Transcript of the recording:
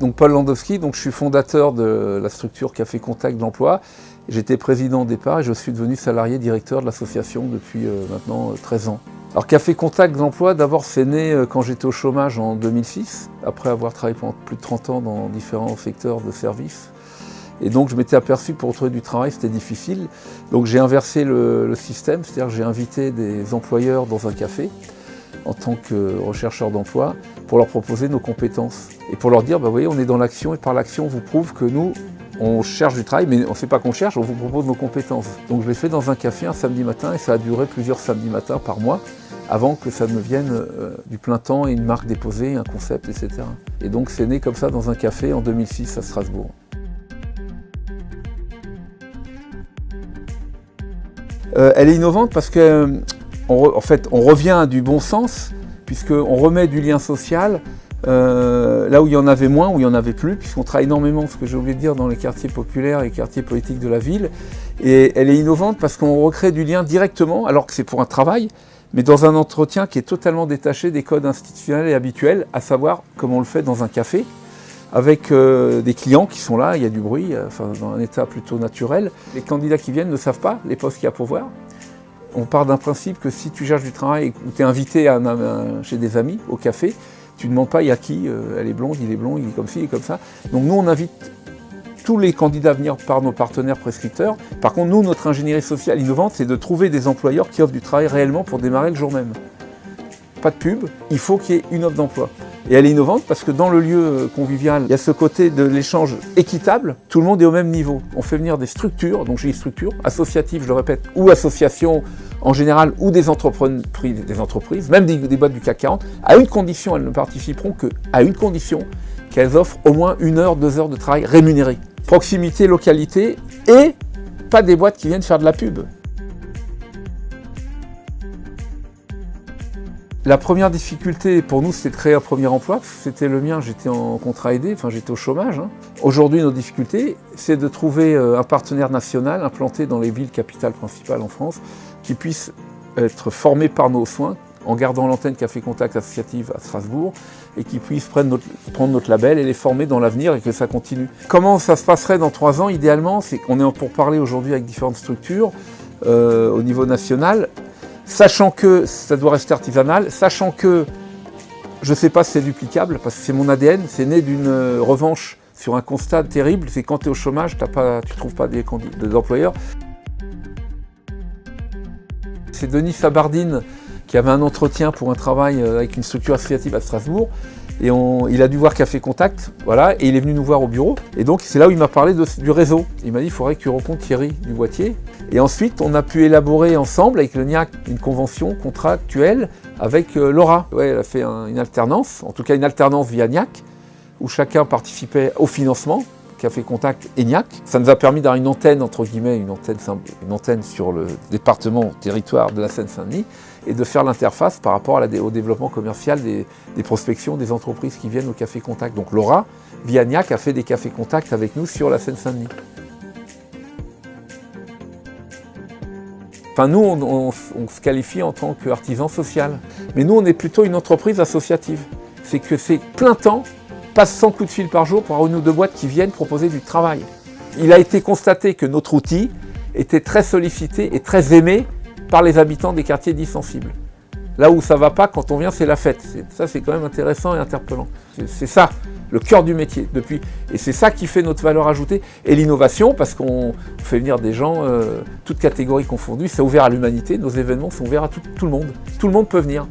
Donc Paul Landowski, donc je suis fondateur de la structure Café Contact de l'Emploi. J'étais président au départ et je suis devenu salarié directeur de l'association depuis maintenant 13 ans. Alors Café Contact de l'Emploi, d'abord c'est né quand j'étais au chômage en 2006, après avoir travaillé pendant plus de 30 ans dans différents secteurs de services. Et donc je m'étais aperçu que pour trouver du travail c'était difficile. Donc j'ai inversé le système, c'est-à-dire que j'ai invité des employeurs dans un café en tant que rechercheur d'emploi pour leur proposer nos compétences. Et pour leur dire, vous voyez, on est dans l'action et par l'action on vous prouve que nous, on cherche du travail, mais on ne sait pas qu'on cherche, on vous propose nos compétences. Donc je l'ai fait dans un café un samedi matin et ça a duré plusieurs samedis matins par mois avant que ça ne devienne du plein temps et une marque déposée, un concept, etc. Et donc c'est né comme ça dans un café en 2006 à Strasbourg. Elle est innovante parce que en fait, on revient à du bon sens, puisqu'on remet du lien social là où il y en avait moins, où il n'y en avait plus, puisqu'on travaille énormément, ce que j'ai oublié de dire, dans les quartiers populaires et les quartiers politiques de la ville. Et elle est innovante parce qu'on recrée du lien directement, alors que c'est pour un travail, mais dans un entretien qui est totalement détaché des codes institutionnels et habituels, à savoir comme on le fait dans un café, avec des clients qui sont là, il y a du bruit, dans un état plutôt naturel. Les candidats qui viennent ne savent pas les postes qu'il y a pour voir. On part d'un principe que si tu cherches du travail ou tu es invité chez des amis au café, tu ne demandes pas il y a qui, elle est blonde, il est blond, il est comme ci, il est comme ça. Donc nous on invite tous les candidats à venir par nos partenaires prescripteurs. Par contre nous, notre ingénierie sociale innovante, c'est de trouver des employeurs qui offrent du travail réellement pour démarrer le jour même. Pas de pub, il faut qu'il y ait une offre d'emploi. Et elle est innovante parce que dans le lieu convivial, il y a ce côté de l'échange équitable, tout le monde est au même niveau. On fait venir des structures, donc j'ai des structures associatives, je le répète, ou associations en général, ou des entreprises, même des boîtes du CAC 40, à une condition, elles ne participeront qu'à une condition, qu'elles offrent au moins 1 heure, 2 heures de travail rémunéré. Proximité, localité, et pas des boîtes qui viennent faire de la pub. La première difficulté pour nous, c'était de créer un premier emploi, parce que c'était le mien, j'étais en contrat aidé, j'étais au chômage. Aujourd'hui, nos difficultés, c'est de trouver un partenaire national implanté dans les villes capitales principales en France, qui puisse être formé par nos soins, en gardant l'antenne Café Contact associative à Strasbourg, et qui puisse prendre notre label et les former dans l'avenir et que ça continue. Comment ça se passerait dans 3 ans, idéalement, c'est qu'on est pour parler aujourd'hui avec différentes structures au niveau national, sachant que ça doit rester artisanal, sachant que je ne sais pas si c'est duplicable, parce que c'est mon ADN, c'est né d'une revanche sur un constat terrible, c'est quand tu es au chômage, tu ne trouves pas des employeurs. C'est Denis Sabardine qui avait un entretien pour un travail avec une structure associative à Strasbourg, et il a dû voir Café Contact, voilà, et il est venu nous voir au bureau. Et donc c'est là où il m'a parlé du réseau. Il m'a dit il faudrait que tu rencontres Thierry Duboitier. Et ensuite on a pu élaborer ensemble avec le NIAC une convention contractuelle avec Laura. Ouais, elle a fait une alternance, en tout cas une alternance via NIAC, où chacun participait au financement, Café Contact et NIAC. Ça nous a permis d'avoir une antenne, entre guillemets, une antenne sur le département, territoire de la Seine-Saint-Denis, et de faire l'interface par rapport au développement commercial des prospections des entreprises qui viennent au Café Contact. Donc Laura, via NIAC, a fait des Cafés Contact avec nous sur la Seine-Saint-Denis. Nous, on se qualifie en tant qu'artisan social. Mais nous, on est plutôt une entreprise associative. C'est que c'est plein temps, passe 100 coups de fil par jour pour avoir 1 ou 2 boîtes qui viennent proposer du travail. Il a été constaté que notre outil était très sollicité et très aimé par les habitants des quartiers dits sensibles. Là où ça ne va pas, quand on vient, c'est la fête. Ça, c'est quand même intéressant et interpellant. C'est ça, le cœur du métier. Et c'est ça qui fait notre valeur ajoutée. Et l'innovation, parce qu'on fait venir des gens, toutes catégories confondues, c'est ouvert à l'humanité. Nos événements sont ouverts à tout le monde. Tout le monde peut venir.